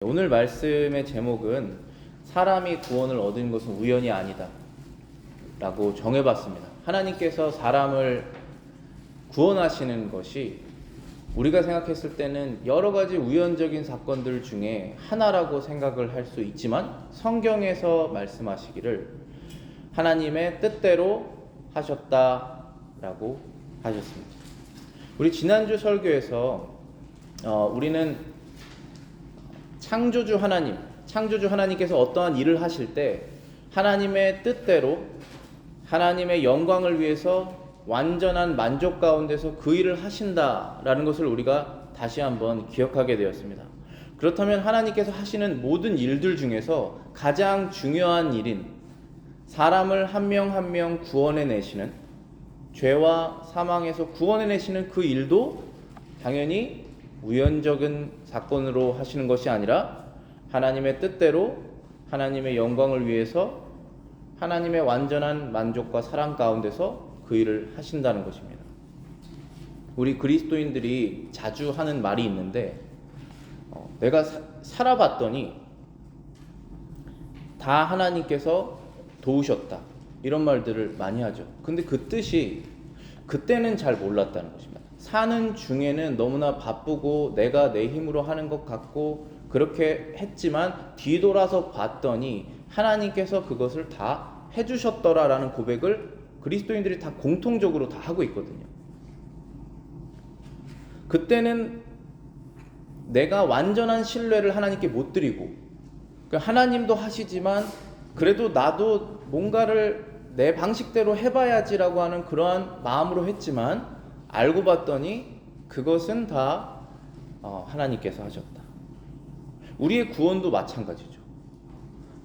오늘 말씀의 제목은 사람이 구원을 얻은 것은 우연이 아니다 라고 정해봤습니다. 하나님께서 사람을 구원하시는 것이 우리가 생각했을 때는 여러 가지 우연적인 사건들 중에 하나라고 생각을 할 수 있지만, 성경에서 말씀하시기를 하나님의 뜻대로 하셨다라고 하셨습니다. 우리 지난주 설교에서 우리는 창조주 하나님께서 어떠한 일을 하실 때 하나님의 뜻대로 하나님의 영광을 위해서 완전한 만족 가운데서 그 일을 하신다라는 것을 우리가 다시 한번 기억하게 되었습니다. 그렇다면 하나님께서 하시는 모든 일들 중에서 가장 중요한 일인 사람을 한 명 한 명 구원해내시는, 죄와 사망에서 구원해내시는 그 일도 당연히 우연적인 사건으로 하시는 것이 아니라 하나님의 뜻대로 하나님의 영광을 위해서 하나님의 완전한 만족과 사랑 가운데서 그 일을 하신다는 것입니다. 우리 그리스도인들이 자주 하는 말이 있는데, 내가 살아봤더니 다 하나님께서 도우셨다, 이런 말들을 많이 하죠. 근데 그 뜻이 그때는 잘 몰랐다는 것입니다. 사는 중에는 너무나 바쁘고 내가 내 힘으로 하는 것 같고 그렇게 했지만 뒤돌아서 봤더니 하나님께서 그것을 다 해주셨더라라는 고백을 그리스도인들이 다 공통적으로 다 하고 있거든요. 그때는 내가 완전한 신뢰를 하나님께 못 드리고, 하나님도 하시지만 그래도 나도 뭔가를 내 방식대로 해봐야지라고 하는 그러한 마음으로 했지만, 알고 봤더니 그것은 다 하나님께서 하셨다. 우리의 구원도 마찬가지죠.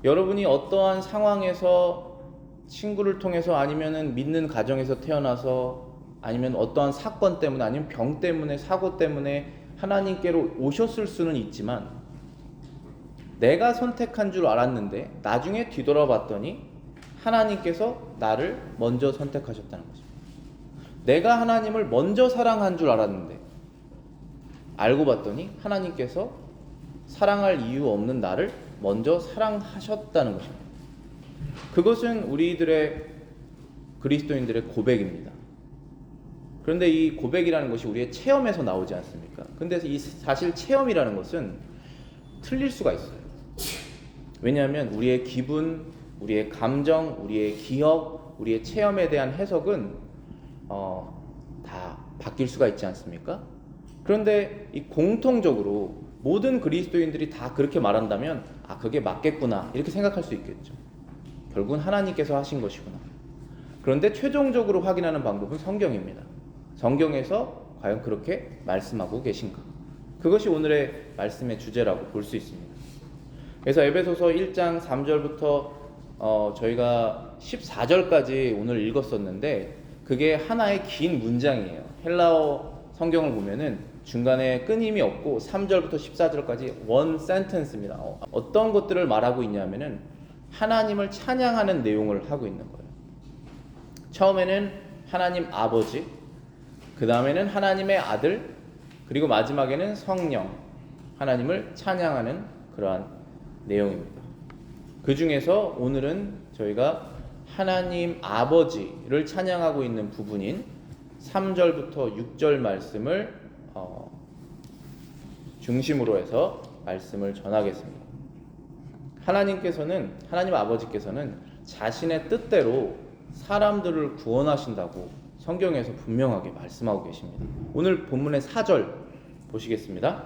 여러분이 어떠한 상황에서 친구를 통해서 아니면은 믿는 가정에서 태어나서 아니면 어떠한 사건 때문에 아니면 병 때문에 사고 때문에 하나님께로 오셨을 수는 있지만, 내가 선택한 줄 알았는데 나중에 뒤돌아봤더니 하나님께서 나를 먼저 선택하셨다는 것입니다. 내가 하나님을 먼저 사랑한 줄 알았는데 알고 봤더니 하나님께서 사랑할 이유 없는 나를 먼저 사랑하셨다는 것입니다. 그것은 우리들의 그리스도인들의 고백입니다. 그런데 이 고백이라는 것이 우리의 체험에서 나오지 않습니까? 근데 이 사실 체험이라는 것은 틀릴 수가 있어요. 왜냐하면 우리의 기분, 우리의 감정, 우리의 기억, 우리의 체험에 대한 해석은 다 바뀔 수가 있지 않습니까? 그런데 이 공통적으로 모든 그리스도인들이 다 그렇게 말한다면 그게 맞겠구나 이렇게 생각할 수 있겠죠. 결국은 하나님께서 하신 것이구나. 그런데 최종적으로 확인하는 방법은 성경입니다. 성경에서 과연 그렇게 말씀하고 계신가? 그것이 오늘의 말씀의 주제라고 볼 수 있습니다. 그래서 에베소서 1장 3절부터 저희가 14절까지 오늘 읽었었는데, 그게 하나의 긴 문장이에요. 헬라어 성경을 보면은 중간에 끊임이 없고 3절부터 14절까지 원 센텐스입니다. 어떤 것들을 말하고 있냐면은 하나님을 찬양하는 내용을 하고 있는 거예요. 처음에는 하나님 아버지, 그 다음에는 하나님의 아들, 그리고 마지막에는 성령, 하나님을 찬양하는 그러한 내용입니다. 그 중에서 오늘은 저희가 하나님 아버지를 찬양하고 있는 부분인 3절부터 6절 말씀을 중심으로 해서 말씀을 전하겠습니다. 하나님 아버지께서는 자신의 뜻대로 사람들을 구원하신다고 성경에서 분명하게 말씀하고 계십니다. 오늘 본문의 4절 보시겠습니다.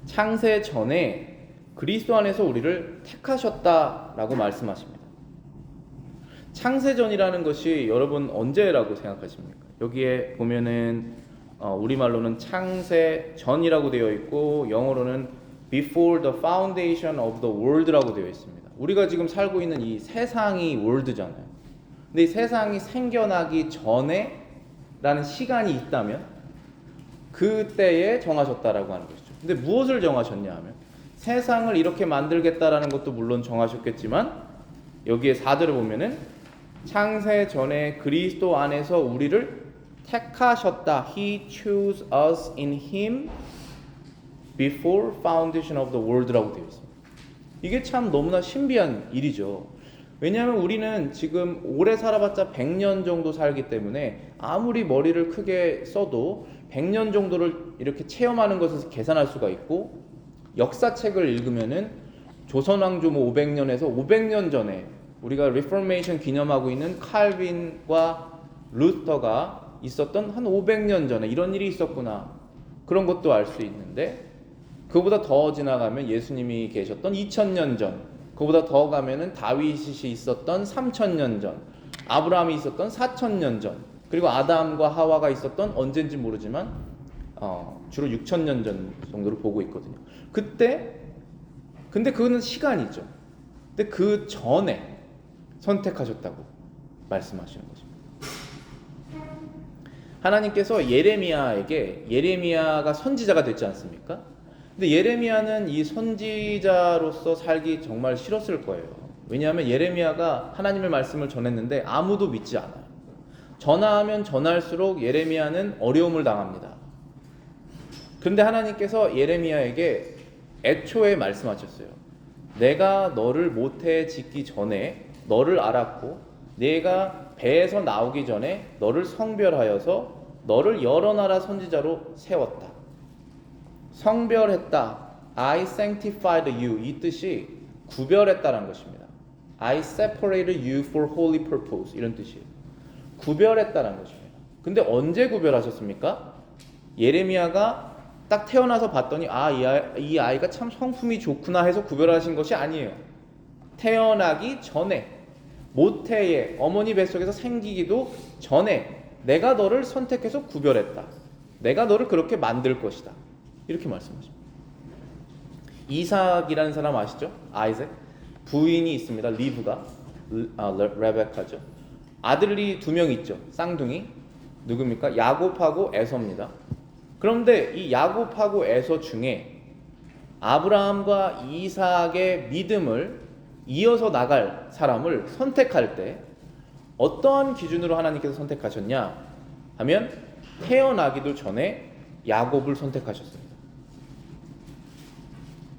창세 전에 그리스도 안에서 우리를 택하셨다라고 말씀하십니다. 창세전이라는 것이 여러분 언제라고 생각하십니까? 여기에 보면은 우리말로는 창세전이라고 되어 있고 영어로는 before the foundation of the world라고 되어 있습니다. 우리가 지금 살고 있는 이 세상이 world잖아요. 근데 이 세상이 생겨나기 전에 라는 시간이 있다면 그때에 정하셨다라고 하는 것이죠. 근데 무엇을 정하셨냐 하면 세상을 이렇게 만들겠다라는 것도 물론 정하셨겠지만, 여기에 4절을 보면은 창세 전에 그리스도 안에서 우리를 택하셨다. He chose us in Him before foundation of the world라고 되어 있습니다. 이게 참 너무나 신비한 일이죠. 왜냐하면 우리는 지금 오래 살아봤자 100년 정도 살기 때문에 아무리 머리를 크게 써도 100년 정도를 이렇게 체험하는 것을 계산할 수가 있고, 역사책을 읽으면은 조선왕조 500년에서 500년 전에 우리가 리포메이션 기념하고 있는 칼빈과 루터가 있었던 한 500년 전에 이런 일이 있었구나, 그런 것도 알 수 있는데, 그보다 더 지나가면 예수님이 계셨던 2000년 전, 그보다 더 가면은 다윗이 있었던 3000년 전, 아브라함이 있었던 4000년 전, 그리고 아담과 하와가 있었던 언젠지 모르지만 주로 6000년 전 정도를 보고 있거든요. 근데 그거는 시간이죠. 근데 그 전에 선택하셨다고 말씀하시는 것입니다. 하나님께서 예레미야가 선지자가 됐지 않습니까? 근데 예레미야는 이 선지자로서 살기 정말 싫었을 거예요. 왜냐하면 예레미야가 하나님의 말씀을 전했는데 아무도 믿지 않아요. 전하면 전할수록 예레미야는 어려움을 당합니다. 그런데 하나님께서 예레미야에게 애초에 말씀하셨어요. 내가 너를 모태에 짓기 전에 너를 알았고, 내가 배에서 나오기 전에 너를 성별하여서 너를 여러 나라 선지자로 세웠다. 성별했다. I sanctified you. 이 뜻이 구별했다라는 것입니다. I separated you for holy purpose. 이런 뜻이에요. 구별했다라는 것입니다. 근데 언제 구별하셨습니까? 예레미야가 딱 태어나서 봤더니 이 아이가 참 성품이 좋구나 해서 구별하신 것이 아니에요. 태어나기 전에, 모태에 어머니 뱃속에서 생기기도 전에 내가 너를 선택해서 구별했다. 내가 너를 그렇게 만들 것이다. 이렇게 말씀하십니다. 이삭이라는 사람 아시죠? 아이색. 부인이 있습니다. 리브가, 레베카죠. 아들이 2명 있죠. 쌍둥이. 누굽니까? 야곱하고 에서입니다. 그런데 이 야곱하고 에서 중에 아브라함과 이삭의 믿음을 이어서 나갈 사람을 선택할 때 어떠한 기준으로 하나님께서 선택하셨냐 하면, 태어나기도 전에 야곱을 선택하셨습니다.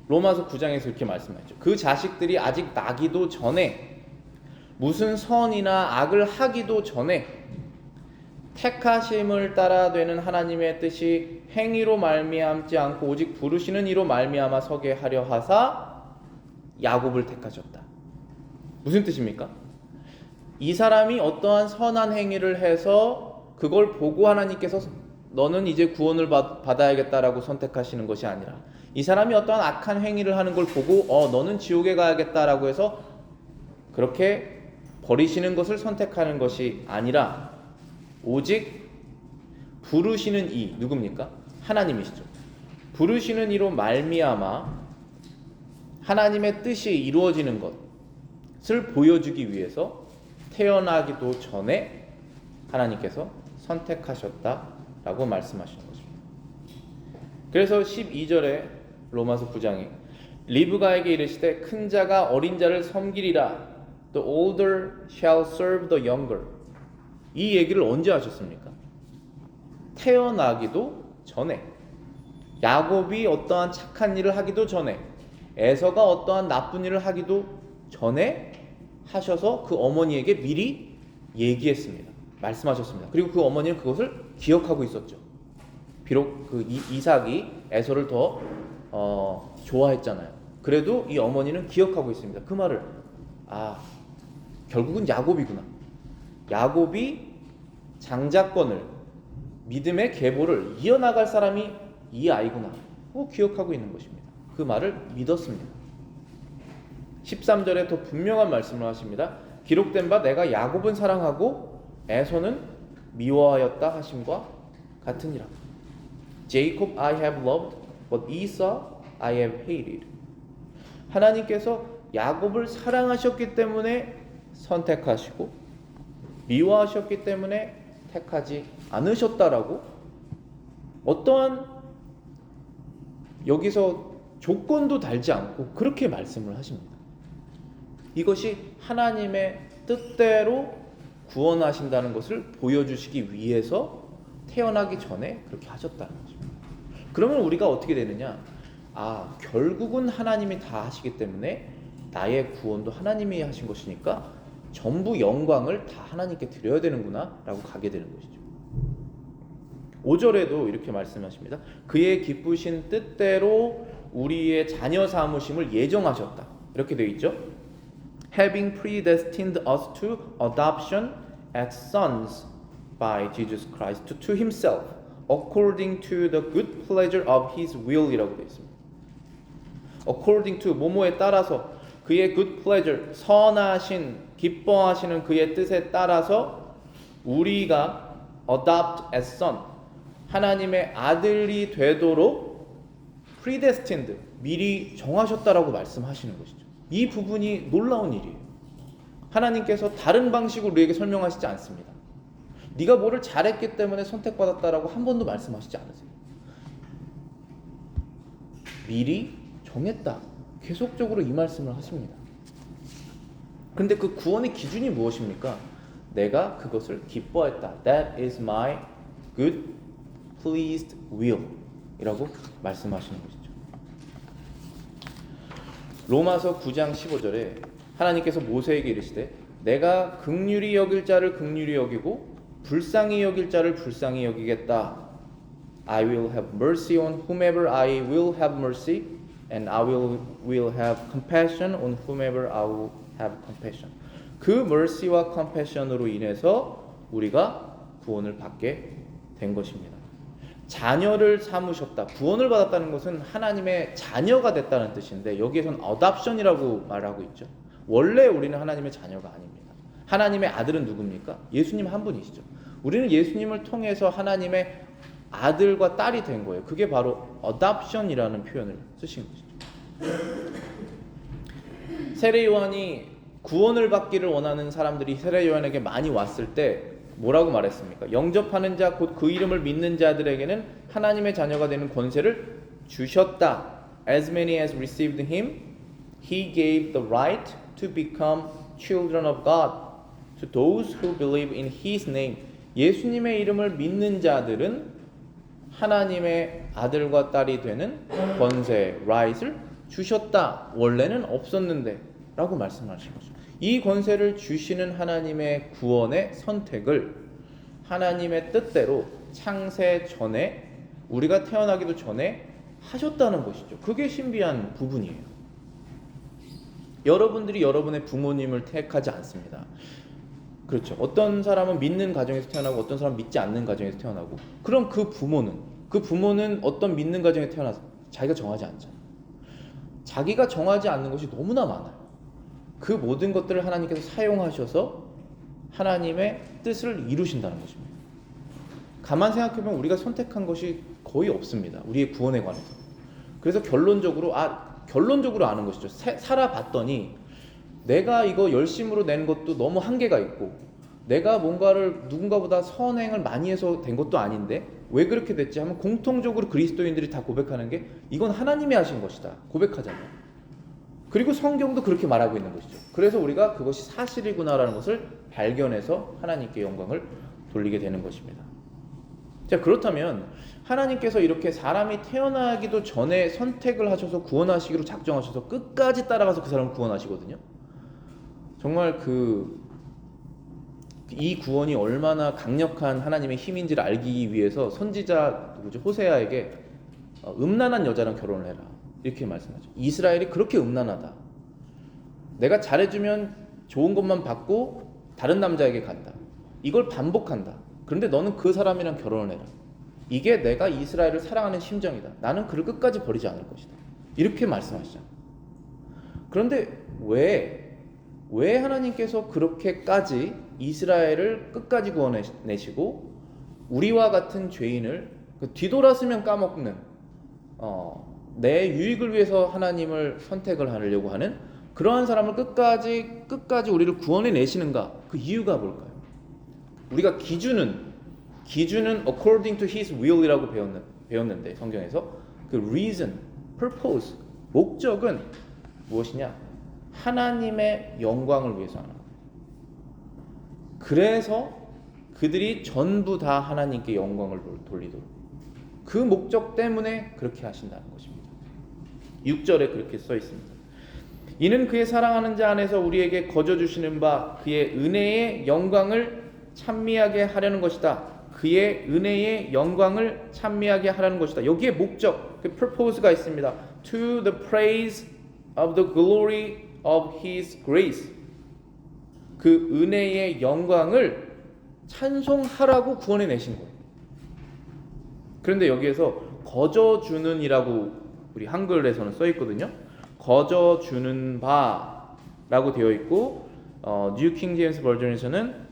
로마서 9장에서 이렇게 말씀하셨죠. 그 자식들이 아직 나기도 전에, 무슨 선이나 악을 하기도 전에 택하심을 따라 되는 하나님의 뜻이 행위로 말미암지 않고 오직 부르시는 이로 말미암아 서게 하려 하사 야곱을 택하셨다. 무슨 뜻입니까? 이 사람이 어떠한 선한 행위를 해서 그걸 보고 하나님께서 너는 이제 구원을 받아야겠다라고 선택하시는 것이 아니라, 이 사람이 어떠한 악한 행위를 하는 걸 보고 너는 지옥에 가야겠다라고 해서 그렇게 버리시는 것을 선택하는 것이 아니라, 오직 부르시는 이, 누굽니까? 하나님이시죠. 부르시는 이로 말미암아 하나님의 뜻이 이루어지는 것을 보여주기 위해서 태어나기도 전에 하나님께서 선택하셨다라고 말씀하시는 것입니다. 그래서 12절에 로마서 9장에 리브가에게 이르시되 큰 자가 어린 자를 섬기리라. The older shall serve the younger. 이 얘기를 언제 하셨습니까? 태어나기도 전에, 야곱이 어떠한 착한 일을 하기도 전에, 에서가 어떠한 나쁜 일을 하기도 전에 하셔서 그 어머니에게 미리 얘기했습니다. 말씀하셨습니다. 그리고 그 어머니는 그것을 기억하고 있었죠. 비록 그 이삭이 에서를 더 좋아했잖아요. 그래도 이 어머니는 기억하고 있습니다. 그 말을, 결국은 야곱이구나. 야곱이 장자권을, 믿음의 계보를 이어나갈 사람이 이 아이구나 기억하고 있는 것입니다. 그 말을 믿었습니다. 13절에 더 분명한 말씀을 하십니다. 기록된 바 내가 야곱은 사랑하고 에서는 미워하였다 하심과 같으니라. Jacob I have loved, but Esau I have hated. 하나님께서 야곱을 사랑하셨기 때문에 선택하시고 미워하셨기 때문에 택하지 않으셨다라고, 어떠한 여기서 조건도 달지 않고 그렇게 말씀을 하십니다. 이것이 하나님의 뜻대로 구원하신다는 것을 보여주시기 위해서 태어나기 전에 그렇게 하셨다는 거죠. 그러면 우리가 어떻게 되느냐? 결국은 하나님이 다 하시기 때문에 나의 구원도 하나님이 하신 것이니까 전부 영광을 다 하나님께 드려야 되는구나 라고 가게 되는 것이죠. 5절에도 이렇게 말씀하십니다. 그의 기쁘신 뜻대로 우리의 자녀 삼으심을 예정하셨다. 이렇게 되어 있죠. Having predestined us to adoption as sons by Jesus Christ to himself according to the good pleasure of his will 이라고 되어 있습니다. according to 뭐뭐에 따라서 그의 good pleasure 선하신 기뻐하시는 그의 뜻에 따라서 우리가 adopt as son 하나님의 아들이 되도록 predestined 미리 정하셨다라고 말씀하시는 것이죠. 이 부분이 놀라운 일이에요. 하나님께서 다른 방식으로 우리에게 설명하시지 않습니다. 네가 뭐를 잘했기 때문에 선택받았다라고 한 번도 말씀하시지 않으세요. 미리 정했다. 계속적으로 이 말씀을 하십니다. 그런데 그 구원의 기준이 무엇입니까? 내가 그것을 기뻐했다. That is my good pleased will 이라고 말씀하시는 것이죠. 로마서 9장 15절에 하나님께서 모세에게 이르시되 내가 긍휼히 여길 자를 긍휼히 여기고 불쌍히 여길 자를 불쌍히 여기겠다. I will have mercy on whomever I will have mercy and I will have compassion on whomever I will have compassion. 그 mercy와 compassion으로 인해서 우리가 구원을 받게 된 것입니다. 자녀를 삼으셨다. 구원을 받았다는 것은 하나님의 자녀가 됐다는 뜻인데 여기에서는 adoption이라고 말하고 있죠. 원래 우리는 하나님의 자녀가 아닙니다. 하나님의 아들은 누굽니까? 예수님 한 분이시죠. 우리는 예수님을 통해서 하나님의 아들과 딸이 된 거예요. 그게 바로 adoption이라는 표현을 쓰신 것이죠. 세례 요한이 구원을 받기를 원하는 사람들이 세례 요한에게 많이 왔을 때 뭐라고 말했습니까? 영접하는 자 곧 그 이름을 믿는 자들에게는 하나님의 자녀가 되는 권세를 주셨다. As many as received him, he gave the right to become children of God to those who believe in his name. 예수님의 이름을 믿는 자들은 하나님의 아들과 딸이 되는 권세, right을 주셨다. 원래는 없었는데 라고 말씀하신 거죠. 이 권세를 주시는 하나님의 구원의 선택을 하나님의 뜻대로 창세 전에 우리가 태어나기도 전에 하셨다는 것이죠. 그게 신비한 부분이에요. 여러분들이 여러분의 부모님을 택하지 않습니다. 그렇죠. 어떤 사람은 믿는 가정에서 태어나고 어떤 사람은 믿지 않는 가정에서 태어나고 그럼 그 부모는 어떤 믿는 가정에 태어나서 자기가 정하지 않잖아요. 자기가 정하지 않는 것이 너무나 많아요. 그 모든 것들을 하나님께서 사용하셔서 하나님의 뜻을 이루신다는 것입니다. 가만 생각해보면 우리가 선택한 것이 거의 없습니다. 우리의 구원에 관해서. 그래서 결론적으로 아는 것이죠. 살아봤더니 내가 이거 열심으로 낸 것도 너무 한계가 있고 내가 뭔가를 누군가보다 선행을 많이 해서 된 것도 아닌데 왜 그렇게 됐지 하면 공통적으로 그리스도인들이 다 고백하는 게 이건 하나님이 하신 것이다. 고백하잖아요. 그리고 성경도 그렇게 말하고 있는 것이죠. 그래서 우리가 그것이 사실이구나라는 것을 발견해서 하나님께 영광을 돌리게 되는 것입니다. 자, 그렇다면 하나님께서 이렇게 사람이 태어나기도 전에 선택을 하셔서 구원하시기로 작정하셔서 끝까지 따라가서 그 사람을 구원하시거든요. 정말 이 구원이 얼마나 강력한 하나님의 힘인지를 알기 위해서 선지자 호세아에게 음란한 여자랑 결혼을 해라 이렇게 말씀하죠. 이스라엘이 그렇게 음란하다. 내가 잘해주면 좋은 것만 받고 다른 남자에게 간다. 이걸 반복한다. 그런데 너는 그 사람이랑 결혼을 해라. 이게 내가 이스라엘을 사랑하는 심정이다. 나는 그를 끝까지 버리지 않을 것이다. 이렇게 말씀하시잖아요. 그런데 왜 하나님께서 그렇게까지 이스라엘을 끝까지 구원해내시고 우리와 같은 죄인을 뒤돌아서면 까먹는 내 유익을 위해서 하나님을 선택을 하려고 하는 그러한 사람을 끝까지 우리를 구원해내시는가? 그 이유가 뭘까요? 우리가 기준은 according to his will이라고 배웠는데 성경에서 그 reason, purpose, 목적은 무엇이냐? 하나님의 영광을 위해서 하는 거예요. 그래서 그들이 전부 다 하나님께 영광을 돌리도록 그 목적 때문에 그렇게 하신다는 것입니다. 6절에 그렇게 써 있습니다. 이는 그의 사랑하는 자 안에서 우리에게 거저 주시는 바 그의 은혜의 영광을 찬미하게 하려는 것이다. 그의 은혜의 영광을 찬미하게 하라는 것이다. 여기에 목적, 그 purpose가 있습니다. To the praise of the glory of His grace. 그 은혜의 영광을 찬송하라고 구원해 내신 거예요. 그런데 여기에서 거저 주는이라고 우리 한글에서는 써 있거든요. 거저 주는 바라고 되어 있고, New King James Version에서는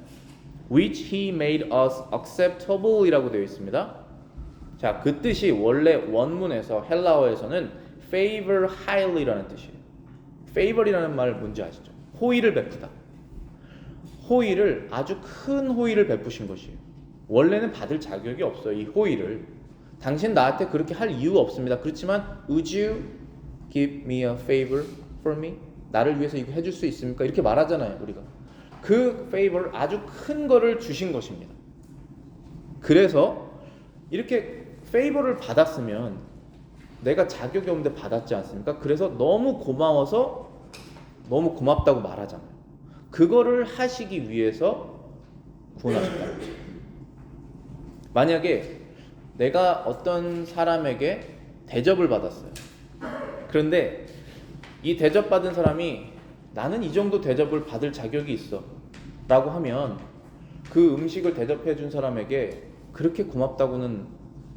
which he made us acceptable 이라고 되어 있습니다. 자, 그 뜻이 원래 원문에서 헬라어에서는 favor highly라는 뜻이에요. favor이라는 말 뭔지 아시죠? 호의를 베푸다. 호의를, 아주 큰 호의를 베푸신 것이에요. 원래는 받을 자격이 없어요. 이 호의를. 당신 나한테 그렇게 할 이유가 없습니다. 그렇지만 would you give me a favor for me? 나를 위해서 이거 해줄 수 있습니까? 이렇게 말하잖아요, 우리가. 그 favor, 아주 큰 거를 주신 것입니다. 그래서 이렇게 favor를 받았으면 내가 자격이 없는데 받았지 않습니까? 그래서 너무 고마워서 너무 고맙다고 말하잖아요. 그거를 하시기 위해서 구원하셨다. 만약에 내가 어떤 사람에게 대접을 받았어요. 그런데 이 대접받은 사람이 나는 이 정도 대접을 받을 자격이 있어 라고 하면 그 음식을 대접해 준 사람에게 그렇게 고맙다고는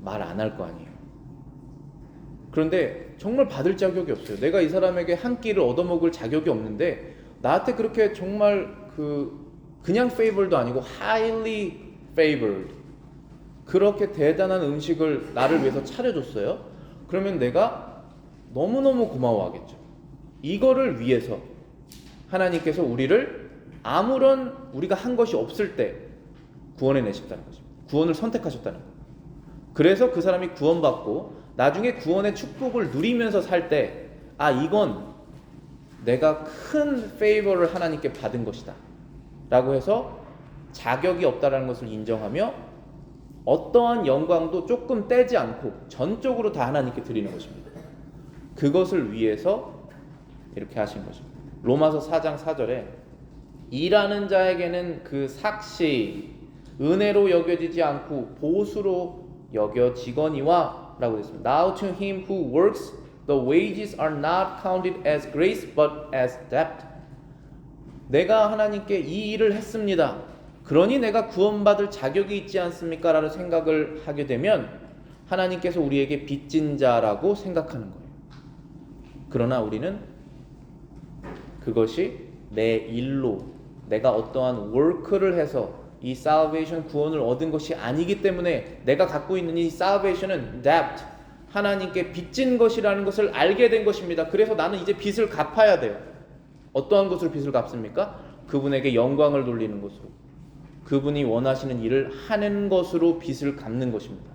말 안 할 거 아니에요. 그런데 정말 받을 자격이 없어요. 내가 이 사람에게 한 끼를 얻어먹을 자격이 없는데 나한테 그렇게 정말 그냥 favored도 아니고 highly favored, 그렇게 대단한 음식을 나를 위해서 차려줬어요. 그러면 내가 너무너무 고마워하겠죠. 이거를 위해서 하나님께서 우리를 아무런 우리가 한 것이 없을 때 구원해 내셨다는 것입니다. 구원을 선택하셨다는 거예요. 그래서 그 사람이 구원받고 나중에 구원의 축복을 누리면서 살 때, 아, 이건 내가 큰 페이버를 하나님께 받은 것이다 라고 해서 자격이 없다라는 것을 인정하며 어떠한 영광도 조금 떼지 않고 전적으로 다 하나님께 드리는 것입니다. 그것을 위해서 이렇게 하신 것입니다. 로마서 4장 4절에 일하는 자에게는 그 삭시 은혜로 여겨지지 않고 보수로 여겨지거니와 라고 되어 있습니다. Now to him who works the wages are not counted as grace but as debt. 내가 하나님께 이 일을 했습니다. 그러니 내가 구원받을 자격이 있지 않습니까? 라는 생각을 하게 되면 하나님께서 우리에게 빚진 자라고 생각하는 거예요. 그러나 우리는 그것이 내 일로, 내가 어떠한 work를 해서 이 salvation 구원을 얻은 것이 아니기 때문에 내가 갖고 있는 이 salvation은 debt, 하나님께 빚진 것이라는 것을 알게 된 것입니다. 그래서 나는 이제 빚을 갚아야 돼요. 어떠한 것으로 빚을 갚습니까? 그분에게 영광을 돌리는 것으로, 그분이 원하시는 일을 하는 것으로 빚을 갚는 것입니다.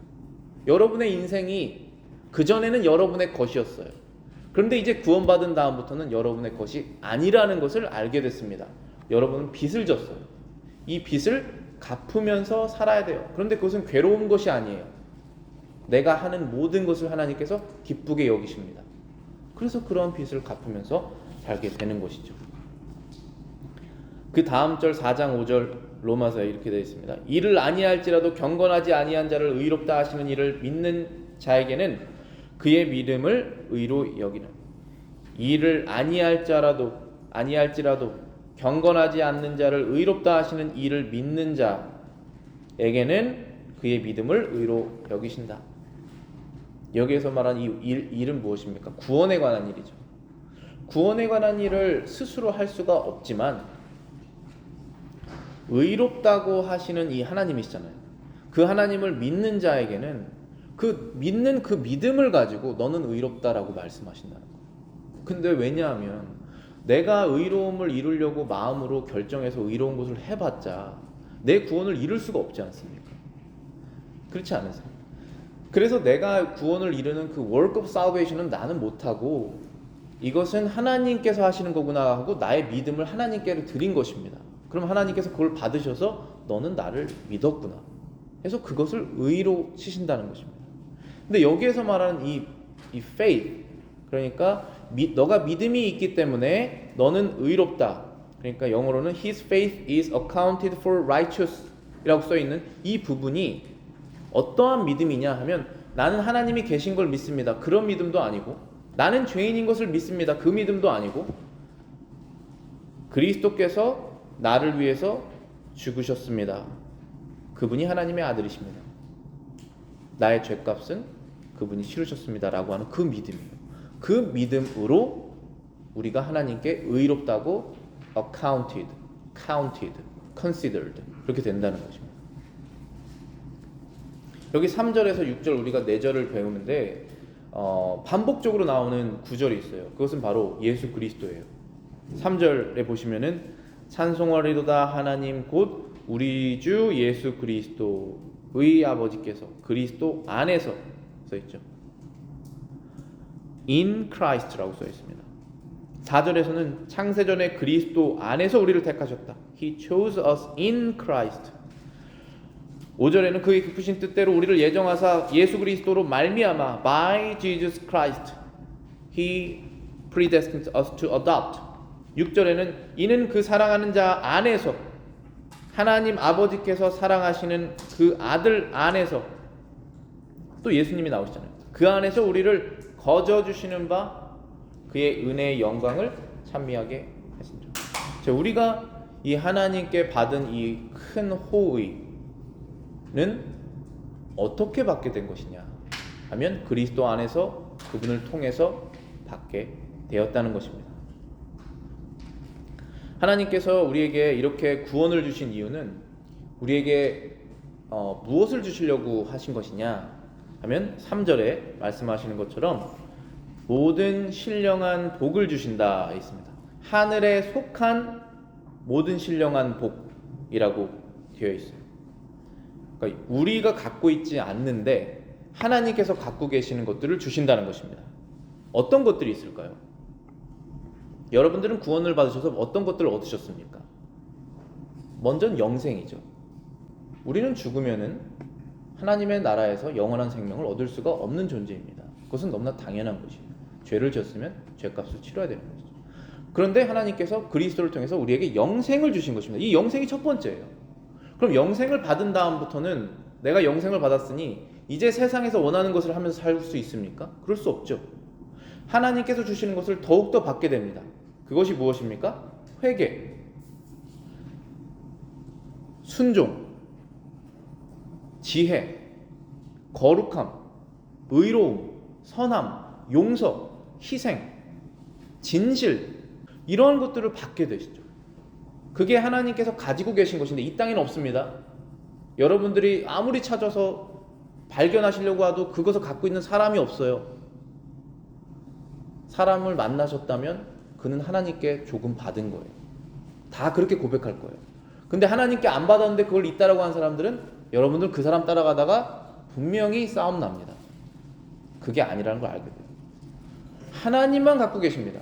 여러분의 인생이 그전에는 여러분의 것이었어요. 그런데 이제 구원받은 다음부터는 여러분의 것이 아니라는 것을 알게 됐습니다. 여러분은 빚을 졌어요. 이 빚을 갚으면서 살아야 돼요. 그런데 그것은 괴로운 것이 아니에요. 내가 하는 모든 것을 하나님께서 기쁘게 여기십니다. 그래서 그런 빚을 갚으면서 살게 되는 것이죠. 그 다음 절 4장 5절 로마서에 이렇게 되어 있습니다. 이를 아니할지라도 경건하지 아니한 자를 의롭다 하시는 이를 믿는 자에게는 그의 믿음을 의로 여기는, 이를 아니할지라도 경건하지 않는 자를 의롭다 하시는 이를 믿는 자에게는 그의 믿음을 의로 여기신다. 여기에서 말한 이 일은 무엇입니까? 구원에 관한 일이죠. 구원에 관한 일을 스스로 할 수가 없지만 의롭다고 하시는 이 하나님이시잖아요. 그 하나님을 믿는 자에게는 그 믿는 그 믿음을 가지고 너는 의롭다라고 말씀하신다는 거예요. 근데 왜냐하면 내가 의로움을 이루려고 마음으로 결정해서 의로운 것을 해봤자 내 구원을 이룰 수가 없지 않습니까? 그렇지 않으세요? 그래서 내가 구원을 이루는 그 work of salvation은 나는 못하고 이것은 하나님께서 하시는 거구나 하고 나의 믿음을 하나님께 드린 것입니다. 그럼 하나님께서 그걸 받으셔서 너는 나를 믿었구나 해서 그것을 의로 치신다는 것입니다. 근데 여기에서 말하는 이 faith, 그러니까 너가 믿음이 있기 때문에 너는 의롭다. 그러니까 영어로는 His faith is accounted for righteous 이라고 써있는 이 부분이 어떠한 믿음이냐 하면 나는 하나님이 계신 걸 믿습니다. 그런 믿음도 아니고 나는 죄인인 것을 믿습니다. 그 믿음도 아니고 그리스도께서 나를 위해서 죽으셨습니다. 그분이 하나님의 아들이십니다. 나의 죄값은 그분이 치르셨습니다. 라고 하는 그 믿음이에요. 그 믿음으로 우리가 하나님께 의롭다고 accounted, counted, considered 그렇게 된다는 것입니다. 여기 3절에서 6절 우리가 4절을 배우는데 반복적으로 나오는 구절이 있어요. 그것은 바로 예수 그리스도예요. 3절에 보시면은 찬송하리로다 하나님 곧 우리 주 예수 그리스도의 아버지께서 그리스도 안에서 써있죠. In Christ라고 써있습니다. 4절에서는 창세전에 그리스도 안에서 우리를 택하셨다. He chose us in Christ. 5절에는 그의 깊으신 뜻대로 우리를 예정하사 예수 그리스도로 말미암아 by Jesus Christ He predestined us to adopt. 6절에는 이는 그 사랑하는 자 안에서 하나님 아버지께서 사랑하시는 그 아들 안에서 또 예수님이 나오시잖아요. 그 안에서 우리를 거저 주시는 바 그의 은혜의 영광을 찬미하게 했습니다. 우리가 이 하나님께 받은 이 큰 호의는 어떻게 받게 된 것이냐 하면 그리스도 안에서 그분을 통해서 받게 되었다는 것입니다. 하나님께서 우리에게 이렇게 구원을 주신 이유는 우리에게 무엇을 주시려고 하신 것이냐 하면 3절에 말씀하시는 것처럼 모든 신령한 복을 주신다 있습니다. 하늘에 속한 모든 신령한 복이라고 되어 있어요. 그러니까 우리가 갖고 있지 않는데 하나님께서 갖고 계시는 것들을 주신다는 것입니다. 어떤 것들이 있을까요? 여러분들은 구원을 받으셔서 어떤 것들을 얻으셨습니까? 먼저는 영생이죠. 우리는 죽으면은 하나님의 나라에서 영원한 생명을 얻을 수가 없는 존재입니다. 그것은 너무나 당연한 것이에요. 죄를 지었으면 죄값을 치러야 되는 것이죠. 그런데 하나님께서 그리스도를 통해서 우리에게 영생을 주신 것입니다. 이 영생이 첫 번째예요. 그럼 영생을 받은 다음부터는 내가 영생을 받았으니 이제 세상에서 원하는 것을 하면서 살 수 있습니까? 그럴 수 없죠. 하나님께서 주시는 것을 더욱더 받게 됩니다. 그것이 무엇입니까? 회개, 순종, 지혜, 거룩함, 의로움, 선함, 용서, 희생, 진실 이러한 것들을 받게 되시죠. 그게 하나님께서 가지고 계신 것인데 이 땅에는 없습니다. 여러분들이 아무리 찾아서 발견하시려고 해도 그것을 갖고 있는 사람이 없어요. 사람을 만나셨다면 그는 하나님께 조금 받은 거예요. 다 그렇게 고백할 거예요. 근데 하나님께 안 받았는데 그걸 있다라고 하는 사람들은 여러분들 그 사람 따라가다가 분명히 싸움 납니다. 그게 아니라는 걸 알게 돼요. 하나님만 갖고 계십니다.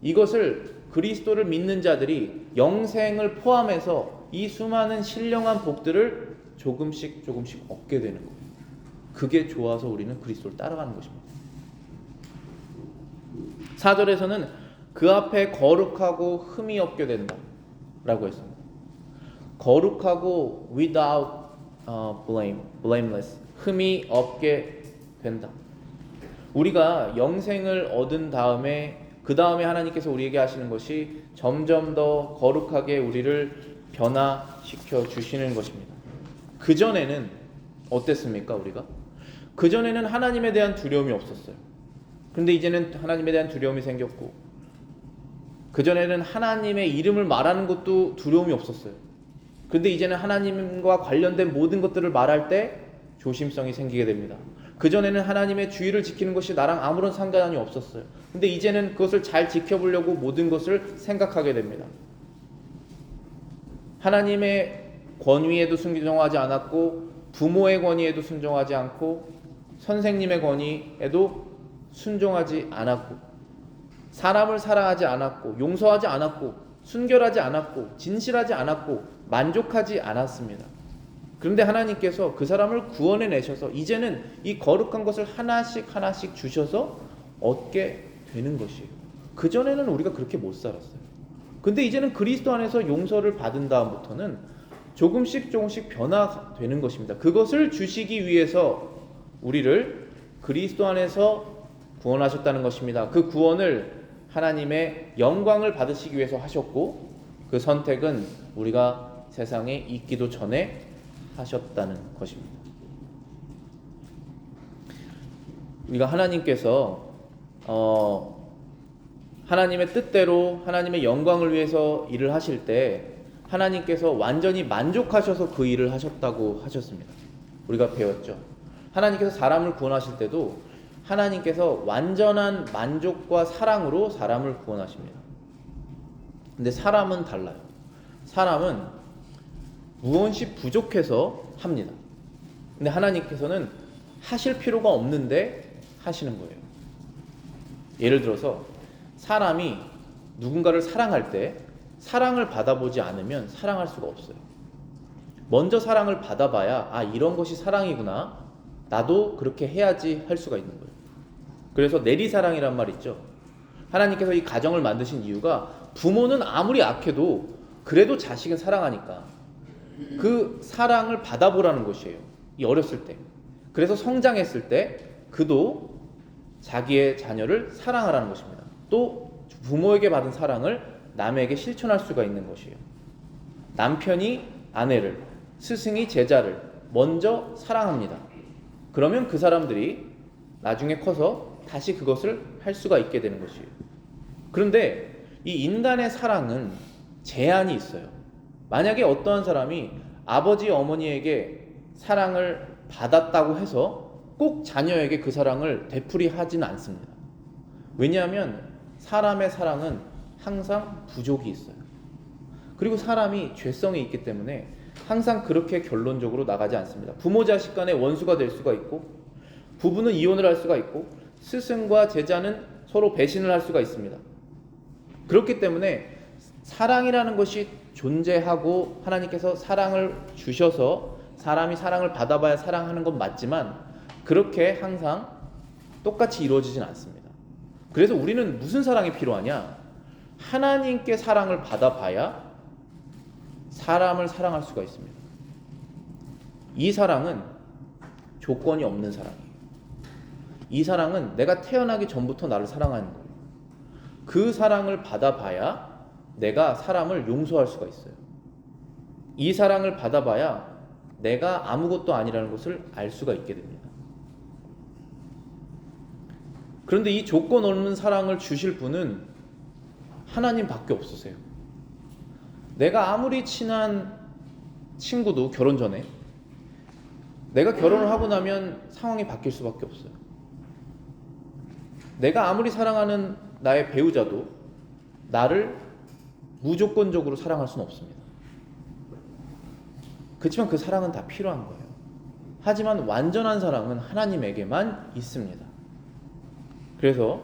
이것을 그리스도를 믿는 자들이 영생을 포함해서 이 수많은 신령한 복들을 조금씩 얻게 되는 거예요. 그게 좋아서 우리는 그리스도를 따라가는 것입니다. 4절에서는 그 앞에 거룩하고 흠이 없게 된다 라고 했습니다. 거룩하고 without blameless, 흠이 없게 된다. 우리가 영생을 얻은 다음에 그 다음에 하나님께서 우리에게 하시는 것이 점점 더 거룩하게 우리를 변화시켜 주시는 것입니다. 그전에는 어땠습니까? 우리가? 그전에는 하나님에 대한 두려움이 없었어요. 그런데 이제는 하나님에 대한 두려움이 생겼고, 그전에는 하나님의 이름을 말하는 것도 두려움이 없었어요. 그런데 이제는 하나님과 관련된 모든 것들을 말할 때 조심성이 생기게 됩니다. 그전에는 하나님의 주의를 지키는 것이 나랑 아무런 상관이 없었어요. 근데 이제는 그것을 잘 지켜보려고 모든 것을 생각하게 됩니다. 하나님의 권위에도 순종하지 않았고, 부모의 권위에도 순종하지 않고, 선생님의 권위에도 순종하지 않았고, 사람을 사랑하지 않았고, 용서하지 않았고, 순결하지 않았고, 진실하지 않았고, 만족하지 않았습니다. 그런데 하나님께서 그 사람을 구원해 내셔서 이제는 이 거룩한 것을 하나씩 주셔서 얻게 되는 것이에요. 그전에는 우리가 그렇게 못 살았어요. 근데 이제는 그리스도 안에서 용서를 받은 다음부터는 조금씩 변화되는 것입니다. 그것을 주시기 위해서 우리를 그리스도 안에서 구원하셨다는 것입니다. 그 구원을 하나님의 영광을 받으시기 위해서 하셨고, 그 선택은 우리가 세상에 있기도 전에 하셨다는 것입니다. 우리가 하나님께서 하나님의 뜻대로 하나님의 영광을 위해서 일을 하실 때 하나님께서 완전히 만족하셔서 그 일을 하셨다고 하셨습니다. 우리가 배웠죠. 하나님께서 사람을 구원하실 때도 하나님께서 완전한 만족과 사랑으로 사람을 구원하십니다. 근데 사람은 달라요. 사람은 무엇이 부족해서 합니다. 근데 하나님께서는 하실 필요가 없는데 하시는 거예요. 예를 들어서 사람이 누군가를 사랑할 때 사랑을 받아보지 않으면 사랑할 수가 없어요. 먼저 사랑을 받아봐야 이런 것이 사랑이구나, 나도 그렇게 해야지 할 수가 있는 거예요. 그래서 내리사랑이란 말 있죠. 하나님께서 이 가정을 만드신 이유가 부모는 아무리 악해도 그래도 자식은 사랑하니까 그 사랑을 받아보라는 것이에요. 이 어렸을 때. 그래서 성장했을 때 그도 자기의 자녀를 사랑하라는 것입니다. 또 부모에게 받은 사랑을 남에게 실천할 수가 있는 것이에요. 남편이 아내를, 스승이 제자를 먼저 사랑합니다. 그러면 그 사람들이 나중에 커서 다시 그것을 할 수가 있게 되는 것이에요. 그런데 이 인간의 사랑은 제한이 있어요. 만약에 어떠한 사람이 아버지, 어머니에게 사랑을 받았다고 해서 꼭 자녀에게 그 사랑을 되풀이하지는 않습니다. 왜냐하면 사람의 사랑은 항상 부족이 있어요. 그리고 사람이 죄성이 있기 때문에 항상 그렇게 결론적으로 나가지 않습니다. 부모 자식 간의 원수가 될 수가 있고, 부부는 이혼을 할 수가 있고, 스승과 제자는 서로 배신을 할 수가 있습니다. 그렇기 때문에 사랑이라는 것이 존재하고 하나님께서 사랑을 주셔서 사람이 사랑을 받아봐야 사랑하는 건 맞지만 그렇게 항상 똑같이 이루어지진 않습니다. 그래서 우리는 무슨 사랑이 필요하냐? 하나님께 사랑을 받아봐야 사람을 사랑할 수가 있습니다. 이 사랑은 조건이 없는 사랑이에요. 이 사랑은 내가 태어나기 전부터 나를 사랑하는 거예요. 그 사랑을 받아봐야 내가 사람을 용서할 수가 있어요. 이 사랑을 받아봐야 내가 아무것도 아니라는 것을 알 수가 있게 됩니다. 그런데 이 조건 없는 사랑을 주실 분은 하나님밖에 없으세요. 내가 아무리 친한 친구도 결혼 전에 내가 결혼을 하고 나면 상황이 바뀔 수밖에 없어요. 내가 아무리 사랑하는 나의 배우자도 나를 무조건적으로 사랑할 수는 없습니다. 그렇지만 그 사랑은 다 필요한 거예요. 하지만 완전한 사랑은 하나님에게만 있습니다. 그래서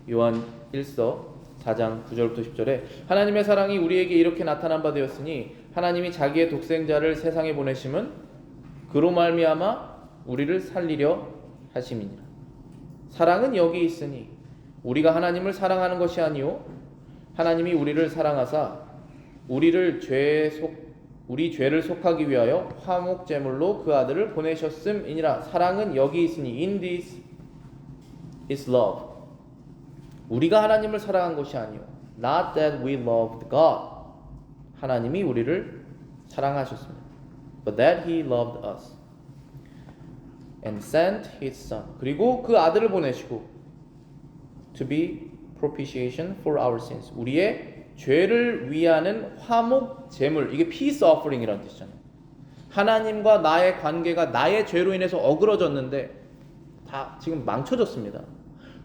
요한 1서 4장 9절부터 10절에 하나님의 사랑이 우리에게 이렇게 나타난 바 되었으니 하나님이 자기의 독생자를 세상에 보내심은 그로 말미암아 우리를 살리려 하심이니라. 사랑은 여기 있으니 우리가 하나님을 사랑하는 것이 아니요 하나님이 우리를 사랑하사 우리 죄를 속하기 위하여 화목 제물로 그 아들을 보내셨음이니라. 사랑은 여기 있으니 in this is love. 우리가 하나님을 사랑한 것이 아니요 not that we loved God. 하나님이 우리를 사랑하셨습니다. But that He loved us and sent His Son. 그리고 그 아들을 보내시고 to be propitiation for our sins. 우리의 죄를 위하는 화목 제물. 이게 peace offering이라는 뜻이잖아요. 하나님과 나의 관계가 나의 죄로 인해서 어그러졌는데 다 지금 망쳐졌습니다.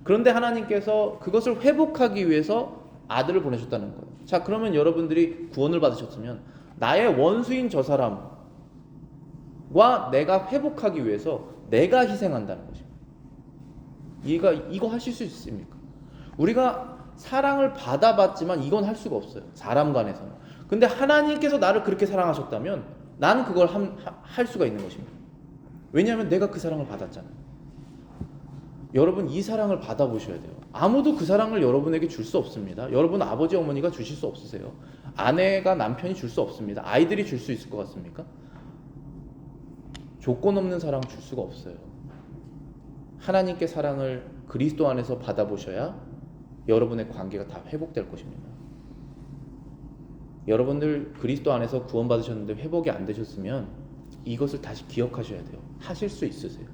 그런데 하나님께서 그것을 회복하기 위해서 아들을 보내셨다는 거예요. 자, 그러면 여러분들이 구원을 받으셨으면 나의 원수인 저 사람과 내가 회복하기 위해서 내가 희생한다는 것입니다. 이거 하실 수 있습니까? 우리가 사랑을 받아봤지만 이건 할 수가 없어요. 사람 간에서는. 근데 하나님께서 나를 그렇게 사랑하셨다면 나는 그걸 할 수가 있는 것입니다. 왜냐하면 내가 그 사랑을 받았잖아요. 여러분 이 사랑을 받아보셔야 돼요. 아무도 그 사랑을 여러분에게 줄 수 없습니다. 여러분 아버지 어머니가 주실 수 없으세요. 아내가 남편이 줄 수 없습니다. 아이들이 줄 수 있을 것 같습니까? 조건 없는 사랑 줄 수가 없어요. 하나님께 사랑을 그리스도 안에서 받아보셔야 여러분의 관계가 다 회복될 것입니다. 여러분들 그리스도 안에서 구원받으셨는데 회복이 안 되셨으면 이것을 다시 기억하셔야 돼요. 하실 수 있으세요.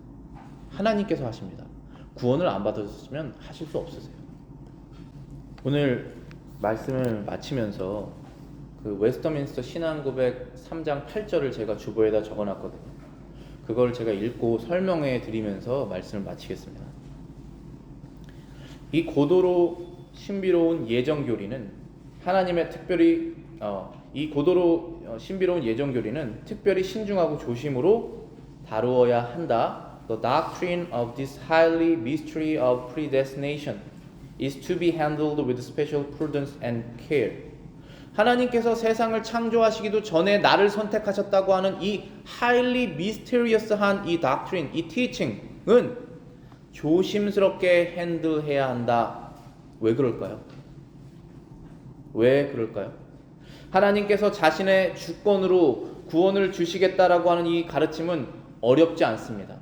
하나님께서 하십니다. 구원을 안 받으셨으면 하실 수 없으세요. 오늘 말씀을 마치면서 그 웨스터민스터 신앙고백 3장 8절을 제가 주보에다 적어놨거든요. 그걸 제가 읽고 설명해 드리면서 말씀을 마치겠습니다. 이 고도로 신비로운 예정교리는 하나님의 특별히 이 고도로 신비로운 예정교리는 특별히 신중하고 조심으로 다루어야 한다. The doctrine of this highly mystery of predestination is to be handled with special prudence and care. 하나님께서 세상을 창조하시기도 전에 나를 선택하셨다고 하는 이 highly mysterious한 이 doctrine, 이 teaching은 조심스럽게 핸들해야 한다. 왜 그럴까요? 왜 그럴까요? 하나님께서 자신의 주권으로 구원을 주시겠다라고 하는 이 가르침은 어렵지 않습니다.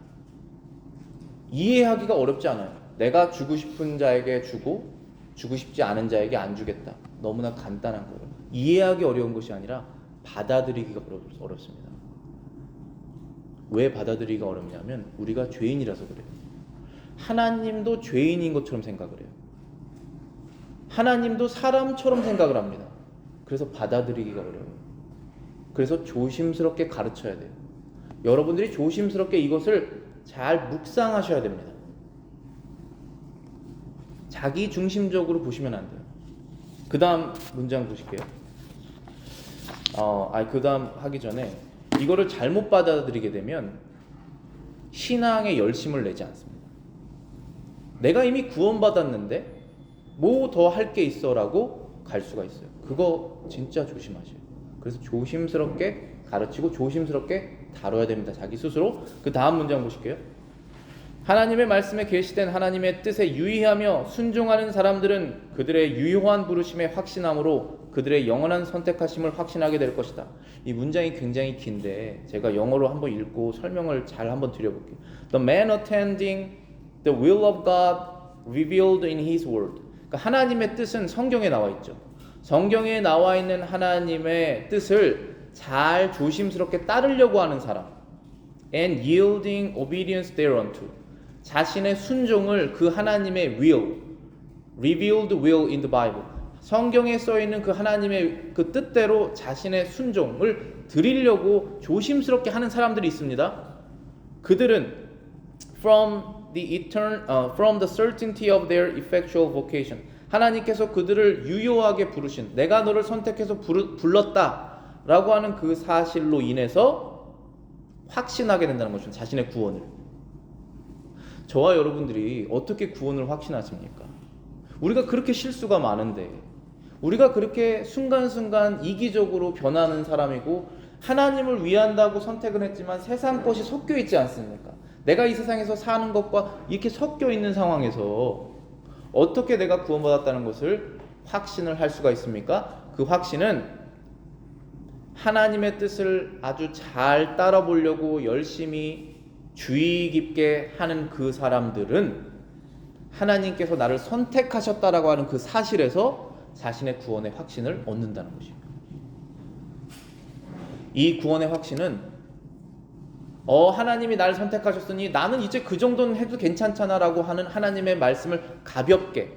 이해하기가 어렵지 않아요. 내가 주고 싶은 자에게 주고 주고 싶지 않은 자에게 안 주겠다. 너무나 간단한 거예요. 이해하기 어려운 것이 아니라 받아들이기가 어렵습니다. 왜 받아들이기가 어렵냐면 우리가 죄인이라서 그래요. 하나님도 죄인인 것처럼 생각을 해요. 하나님도 사람처럼 생각을 합니다. 그래서 받아들이기가 어려워요. 그래서 조심스럽게 가르쳐야 돼요. 여러분들이 조심스럽게 이것을 잘 묵상하셔야 됩니다. 자기 중심적으로 보시면 안 돼요. 그 다음 문장 보실게요. 그 다음 하기 전에 이거를 잘못 받아들이게 되면 신앙에 열심을 내지 않습니다. 내가 이미 구원받았는데 뭐 더 할 게 있어 라고 갈 수가 있어요. 그거 진짜 조심하셔요. 그래서 조심스럽게 가르치고 조심스럽게 다뤄야 됩니다. 자기 스스로. 그 다음 문장 보실게요. 하나님의 말씀에 계시된 하나님의 뜻에 유의하며 순종하는 사람들은 그들의 유효한 부르심에 확신함으로 그들의 영원한 선택하심을 확신하게 될 것이다. 이 문장이 굉장히 긴데 제가 영어로 한번 읽고 설명을 잘 한번 드려볼게요. The man attending the will of God revealed in His word. 그러니까 하나님의 뜻은 성경에 나와 있죠. 성경에 나와 있는 하나님의 뜻을 잘 조심스럽게 따르려고 하는 사람. And yielding obedience thereunto. 자신의 순종을 그 하나님의 will, revealed will in the Bible. 성경에 써 있는 그 하나님의 그 뜻대로 자신의 순종을 드리려고 조심스럽게 하는 사람들이 있습니다. 그들은 from the certainty of their effectual vocation. 하나님께서 그들을 유효하게 부르신, 내가 너를 선택해서 불렀다라고 하는 그 사실로 인해서 확신하게 된다는 것입니다. 자신의 구원을. 저와 여러분들이 어떻게 구원을 확신하십니까? 우리가 그렇게 실수가 많은데, 우리가 그렇게 순간순간 이기적으로 변하는 사람이고 하나님을 위한다고 선택을 했지만 세상 것이 섞여 있지 않습니까? 내가 이 세상에서 사는 것과 이렇게 섞여 있는 상황에서 어떻게 내가 구원받았다는 것을 확신을 할 수가 있습니까? 그 확신은 하나님의 뜻을 아주 잘 따라 보려고 열심히 주의 깊게 하는 그 사람들은 하나님께서 나를 선택하셨다라고 하는 그 사실에서 자신의 구원의 확신을 얻는다는 것입니다. 이 구원의 확신은 하나님이 나를 선택하셨으니 나는 이제 그 정도는 해도 괜찮잖아 라고 하는 하나님의 말씀을 가볍게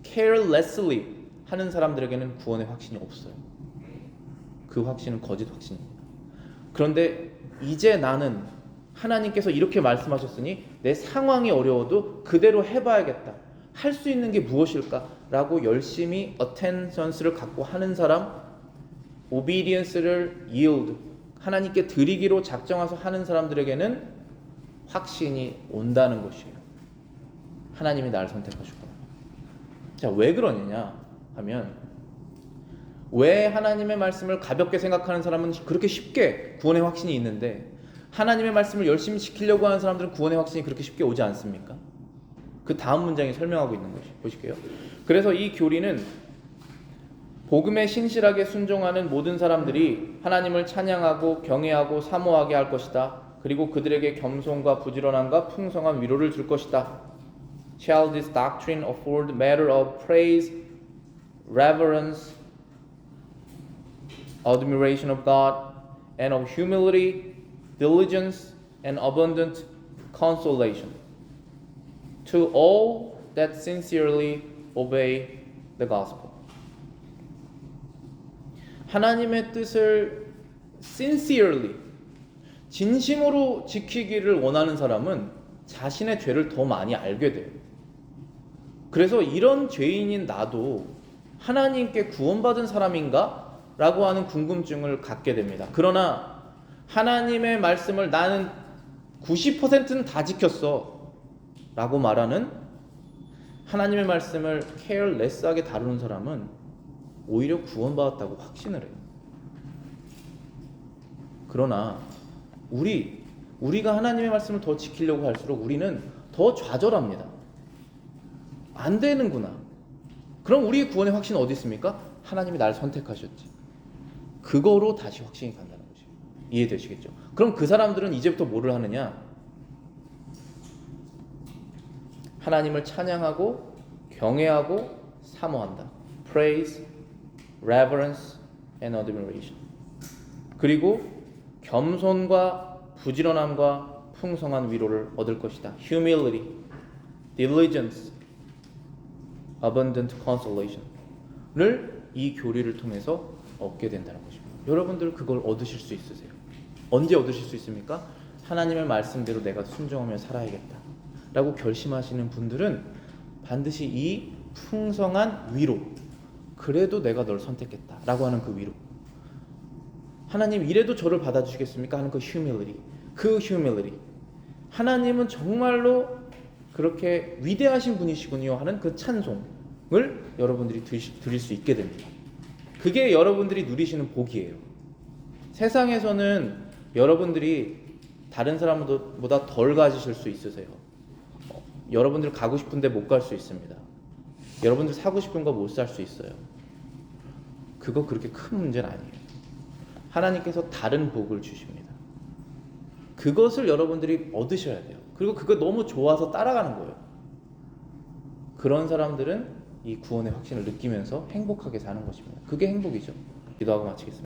carelessly 하는 사람들에게는 구원의 확신이 없어요. 그 확신은 거짓 확신입니다. 그런데 이제 나는 하나님께서 이렇게 말씀하셨으니 내 상황이 어려워도 그대로 해봐야겠다. 할 수 있는 게 무엇일까? 라고 열심히 attention를 갖고 하는 사람, obedience를 yield, 하나님께 드리기로 작정해서 하는 사람들에게는 확신이 온다는 것이에요. 하나님이 나를 선택하셨구나. 자, 왜 그러느냐 하면, 왜 하나님의 말씀을 가볍게 생각하는 사람은 그렇게 쉽게 구원의 확신이 있는데 하나님의 말씀을 열심히 지키려고 하는 사람들은 구원의 확신이 그렇게 쉽게 오지 않습니까? 그 다음 문장이 설명하고 있는 것이 보실게요. 그래서 이 교리는 복음에 신실하게 순종하는 모든 사람들이 하나님을 찬양하고 경외하고 사모하게 할 것이다. 그리고 그들에게 겸손과 부지런함과 풍성한 위로를 줄 것이다. Shall this doctrine afford matter of praise, reverence, admiration of God, and of humility, diligence, and abundant consolation to all that sincerely obey the gospel. 하나님의 뜻을 sincerely, 진심으로 지키기를 원하는 사람은 자신의 죄를 더 많이 알게 돼요. 그래서 이런 죄인인 나도 하나님께 구원받은 사람인가? 라고 하는 궁금증을 갖게 됩니다. 그러나 하나님의 말씀을 나는 90%는 다 지켰어 라고 말하는, 하나님의 말씀을 careless하게 다루는 사람은 오히려 구원받았다고 확신을 해요. 그러나 우리가 하나님의 말씀을 더 지키려고 할수록 우리는 더 좌절합니다. 안 되는구나. 그럼 우리의 구원의 확신은 어디 있습니까? 하나님이 나를 선택하셨지. 그거로 다시 확신이 간다는 거죠. 이해되시겠죠? 그럼 그 사람들은 이제부터 뭐를 하느냐? 하나님을 찬양하고 경외하고 사모한다. Praise, reverence, and admiration. 그리고 겸손과 부지런함과 풍성한 위로를 얻을 것이다. Humility, diligence, abundant consolation을 이 교리를 통해서 얻게 된다는 것입니다. 여러분들 그걸 얻으실 수 있으세요? 언제 얻으실 수 있습니까? 하나님의 말씀대로 내가 순종하며 살아야겠다 라고 결심하시는 분들은 반드시 이 풍성한 위로, 그래도 내가 널 선택했다 라고 하는 그 위로, 하나님 이래도 저를 받아주시겠습니까? 하는 그 humility, 그 humility, 하나님은 정말로 그렇게 위대하신 분이시군요 하는 그 찬송을 여러분들이 드릴 수 있게 됩니다. 그게 여러분들이 누리시는 복이에요. 세상에서는 여러분들이 다른 사람보다 덜 가지실 수 있으세요. 여러분들 가고 싶은데 못 갈 수 있습니다. 여러분들 사고 싶은 거 못 살 수 있어요. 그거 그렇게 큰 문제는 아니에요. 하나님께서 다른 복을 주십니다. 그것을 여러분들이 얻으셔야 돼요. 그리고 그거 너무 좋아서 따라가는 거예요. 그런 사람들은 이 구원의 확신을 느끼면서 행복하게 사는 것입니다. 그게 행복이죠. 기도하고 마치겠습니다.